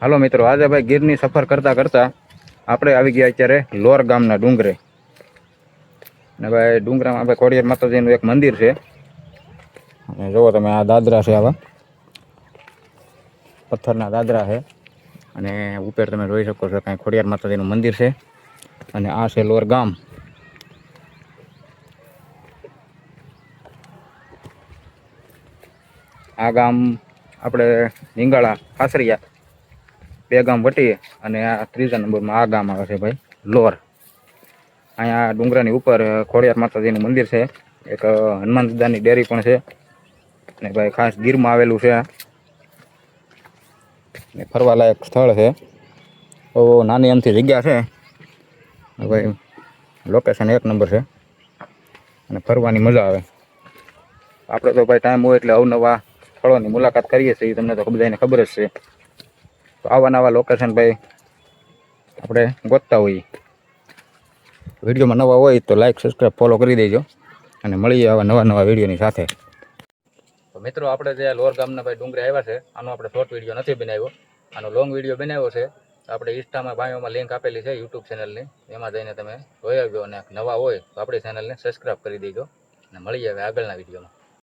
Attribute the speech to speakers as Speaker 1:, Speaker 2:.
Speaker 1: હાલો મિત્રો, આજે ભાઈ ગીરની સફર કરતા કરતા આપણે આવી ગયા અત્યારે લોર ગામના ડુંગરે. ને ભાઈ ડુંગરામાં ભાઈ ખોડિયાર માતાજીનું એક મંદિર છે. અને જુઓ તમે, આ દાદરા છે, આવા પથ્થરના દાદરા છે. અને ઉપર તમે જોઈ શકો છો કાંઈ ખોડિયાર માતાજીનું મંદિર છે. અને આ છે લોર ગામ. આ ગામ આપણે હિંગાળા ખાસરિયા બે ગામ વટી અને આ ત્રીજા નંબરમાં આ ગામ આવે છે ભાઈ લોર. અહીંયા ડુંગરાની ઉપર ખોડિયાર માતાજીનું મંદિર છે. એક હનુમાન દાદાની ડેરી પણ છે. અને ભાઈ ખાસ ગીરમાં આવેલું છે. ને ફરવાલાયક સ્થળ છે. તો નાની અમથી જગ્યા છે ભાઈ, લોકેશન એક નંબર છે અને ફરવાની મજા આવે. આપણે તો ભાઈ ટાઈમ હોય એટલે અવનવા સ્થળોની મુલાકાત કરીએ છીએ, તમને તો બધાને ખબર જ છે. તો આવા નવા લોકેશન ભાઈ આપણે ગોતતા હોઈએ. વિડીયોમાં નવા હોય તો લાઈક સબસ્ક્રાઈબ ફોલો કરી દેજો અને મળીએ આવા નવા વિડીયોની સાથે. તો મિત્રો, આપણે જે લોર ગામના ભાઈ ડુંગરે આવ્યા છે, આનો આપણે શોર્ટ વિડીયો નથી બનાવ્યો, આનો લોંગ વિડીયો બનાવ્યો છે. આપણે ઇન્સ્ટામાં બાયોમાં લિંક આપેલી છે યુટ્યુબ ચેનલની, એમાં જઈને તમે જોઈ આવજો. અને નવા હોય તો આપણી ચેનલને સબસ્ક્રાઈબ કરી દેજો અને મળીએ હવે આગળના વિડીયોમાં.